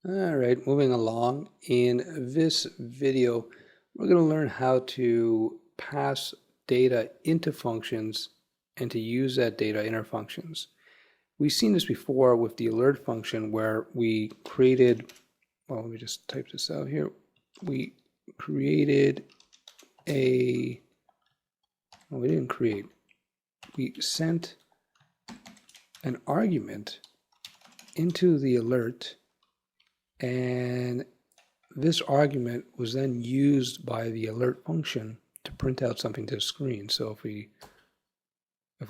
All right, moving along. In this video, we're going to learn how to pass data into functions and to use that data in our functions. We've seen this before with the alert function where we created, well, let me just type this out here. We created well, we didn't create, we sent an argument into the alert, and this argument was then used by the alert function to print out something to the screen. So if we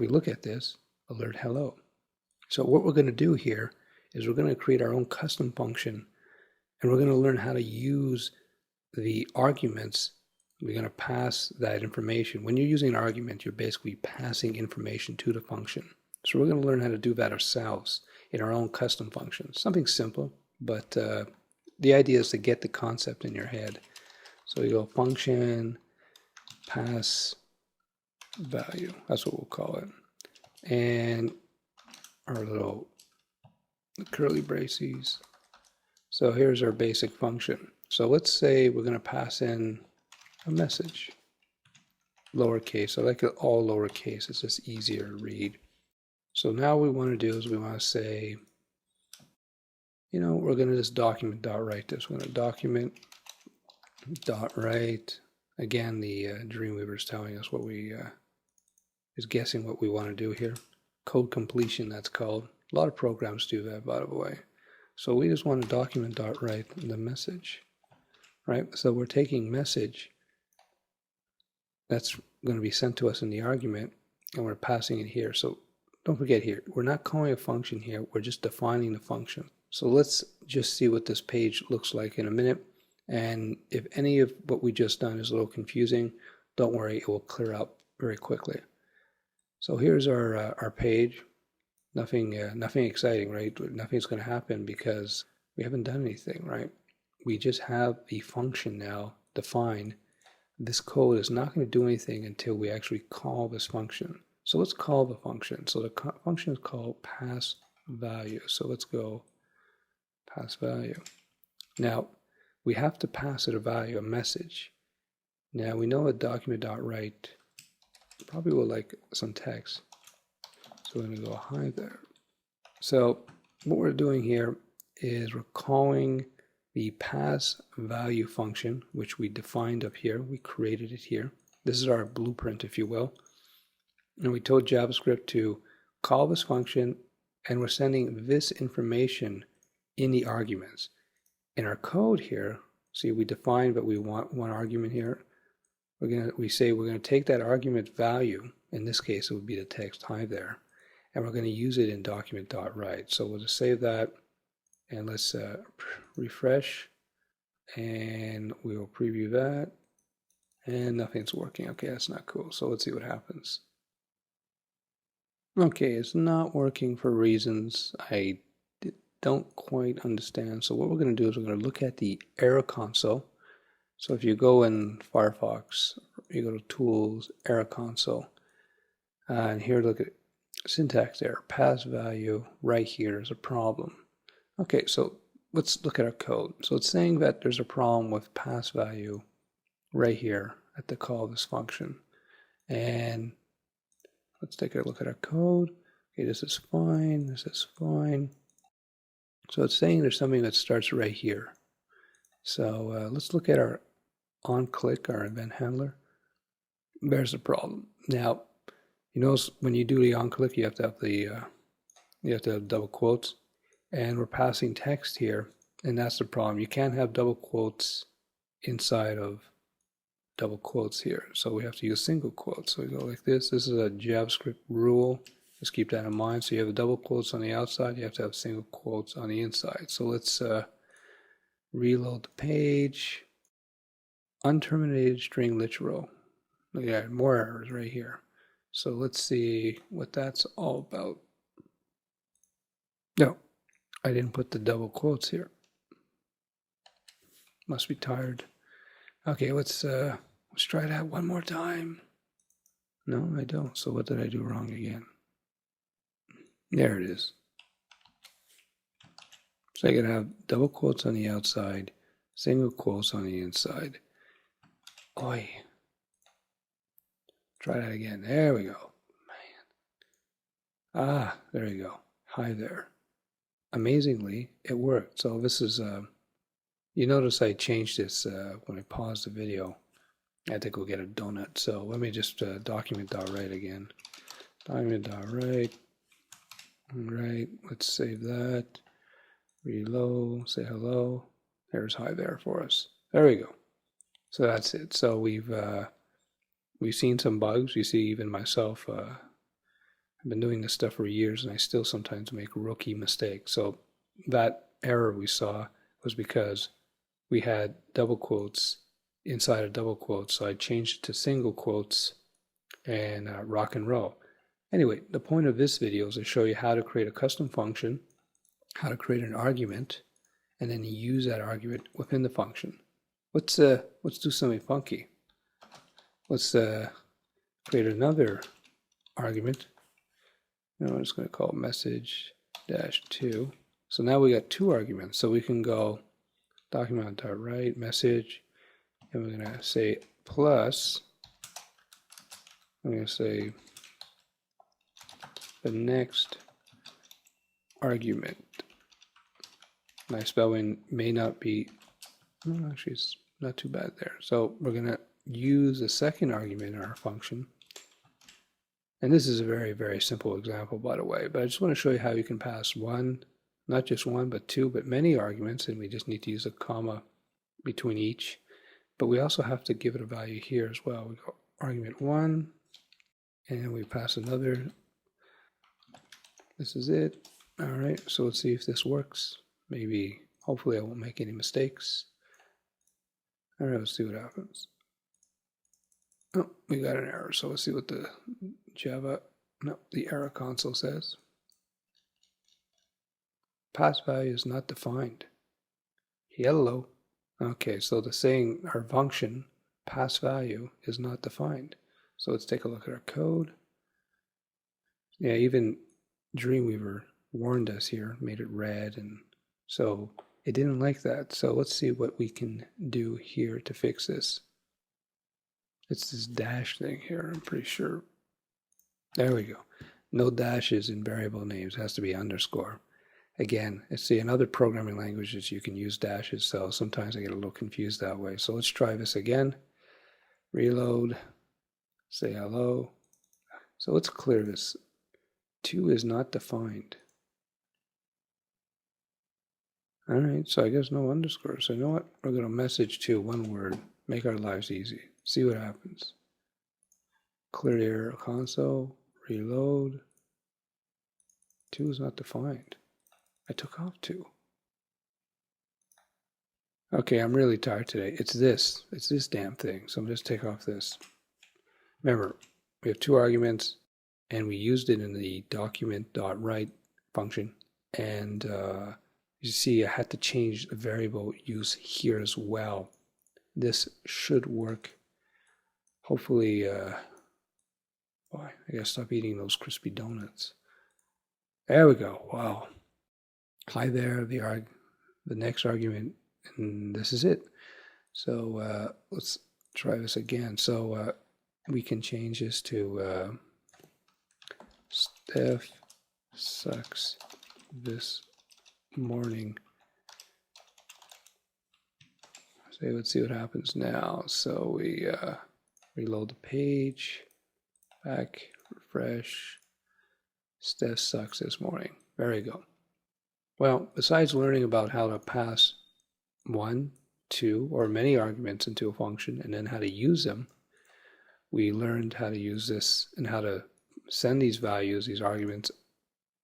look at this, alert hello. So what we're going to do here is we're going to create our own custom function, and we're going to learn how to use the arguments. We're going to pass that information. When you're using an argument, you're basically passing information to the function. So we're going to learn how to do that ourselves in our own custom function. Something simple, but the idea is to get the concept in your head. So we go function, pass value. That's what we'll call it. And our little curly braces. So here's our basic function. So let's say we're going to pass in a message, lowercase. I like it all lowercase. It's just easier to read. So now what we want to do is we want to say, we're going to just document.write this. We're going to document.write. Again, the Dreamweaver is telling us what we is guessing what we want to do here. Code completion, that's called. A lot of programs do that, by the way. So we just want to document.write the message, right? So we're taking message that's going to be sent to us in the argument, and we're passing it here. So don't forget here, we're not calling a function here, we're just defining the function. So let's just see what this page looks like in a minute. And if any of what we just done is a little confusing, don't worry, it will clear up very quickly. So here's our page. Nothing exciting, right? Nothing's going to happen because we haven't done anything, right? We just have the function now defined. This code is not going to do anything until we actually call this function. So let's call the function. So the function is called pass value. So let's go pass value. Now, we have to pass it a value, a message. Now, we know a document.write probably will like some text. So we're going to go hi there. So what we're doing here is we're calling the pass value function, which we defined up here. We created it here. This is our blueprint, if you will. And we told JavaScript to call this function, and we're sending this information in the arguments. In our code here, see, we defined, but we want one argument here. We say we're going to take that argument value. In this case, it would be the text hi there, and we're going to use it in document.write. So we'll just save that, and let's refresh, and we will preview that, and nothing's working. Okay, that's not cool. So let's see what happens. Okay, it's not working for reasons I don't quite understand. So what we're going to do is we're going to look at the error console. So if you go in Firefox, you go to Tools, Error Console, and here look at syntax error, pass value, right here is a problem. Okay, so let's look at our code. So it's saying that there's a problem with pass value right here at the call of this function. And let's take a look at our code. Okay, this is fine, this is fine. So it's saying there's something that starts right here. So let's look at our onClick, our event handler. There's a problem. Now, you notice when you do the onClick, you have to have double quotes, and we're passing text here, and that's the problem. You can't have double quotes inside of double quotes here, so we have to use single quotes. So we go like this. This is a JavaScript rule. Just keep that in mind. So you have double quotes on the outside, you have to have single quotes on the inside. So let's reload the page. Unterminated string literal. Yeah, more errors right here. So let's see what that's all about. No, I didn't put the double quotes here. Must be tired. Okay, let's try that one more time. No, I don't. So what did I do wrong again? There it is. So I can have double quotes on the outside, single quotes on the inside. Oi. Try that again. There we go. Man. Ah, there you go. Hi there. Amazingly, it worked. So this is, you notice I changed this when I paused the video. I had to go get a donut. So let me just document.write again. Document.write. Right, let's save that. Reload, say hello. There's hi there for us. There we go. So that's it. So we've seen some bugs. You see, even myself, I've been doing this stuff for years, and I still sometimes make rookie mistakes. So that error we saw was because we had double quotes inside of double quotes. So I changed it to single quotes and rock and roll. Anyway, the point of this video is to show you how to create a custom function, how to create an argument, and then use that argument within the function. Let's do something funky. Let's create another argument. Now I'm just going to call it message-2. So now we got two arguments. So we can go document.write message, and we're going to say plus. I'm going to say the next argument. My spelling may not be, well, actually it's not too bad there. So we're going to use the second argument in our function. And this is a very, very simple example, by the way, but I just want to show you how you can pass one, not just one, but two, but many arguments, and we just need to use a comma between each. But we also have to give it a value here as well. We go argument 1, and then we pass another. This is it. All right, so let's see if this works. Maybe, hopefully I won't make any mistakes. All right, let's see what happens. Oh, we got an error, so let's see what the the error console says. Pass value is not defined. Hello. Okay, so the saying our function pass value is not defined. So let's take a look at our code. Yeah, even Dreamweaver warned us here, made it red, and so it didn't like that. So let's see what we can do here to fix this. It's this dash thing here, I'm pretty sure. There we go. No dashes in variable names, it has to be underscore. Again, see, in other programming languages you can use dashes, so sometimes I get a little confused that way. So let's try this again. Reload, say hello. So let's clear this. 2 is not defined. All right, so I guess no underscore. So you know what? We're going to message 2, one word, make our lives easy. See what happens. Clear the error console, reload. 2 is not defined. I took off 2. Okay, I'm really tired today. It's this damn thing. So I'm just take off this. Remember, we have 2 arguments, and we used it in the document.write function. And you see, I had to change the variable use here as well. This should work. Hopefully, boy, I gotta stop eating those crispy donuts. There we go. Wow. Hi there, the next argument, and this is it. So let's try this again. So we can change this to Steph sucks this morning. So let's see what happens now. So we reload the page, back, refresh. Steph sucks this morning. There you go. Well, besides learning about how to pass 1, 2, or many arguments into a function and then how to use them, we learned how to use this and how to send these values, these arguments,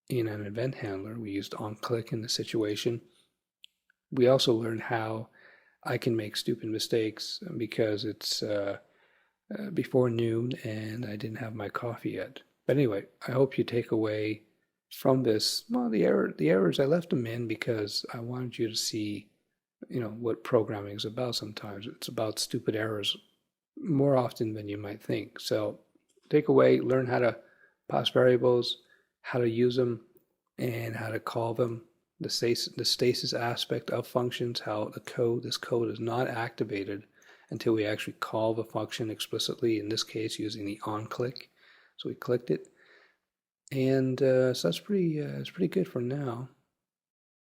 in an event handler. We used onClick in the situation. We also learned how I can make stupid mistakes because it's before noon and I didn't have my coffee yet. But anyway, I hope you take away from this, well, the errors, I left them in because I wanted you to see, what programming is about sometimes. It's about stupid errors more often than you might think. So take away, learn how to pass variables, how to use them, and how to call them. the stasis aspect of functions, how this code is not activated until we actually call the function explicitly, in this case using the onClick. So we clicked it, and so that's pretty good for now.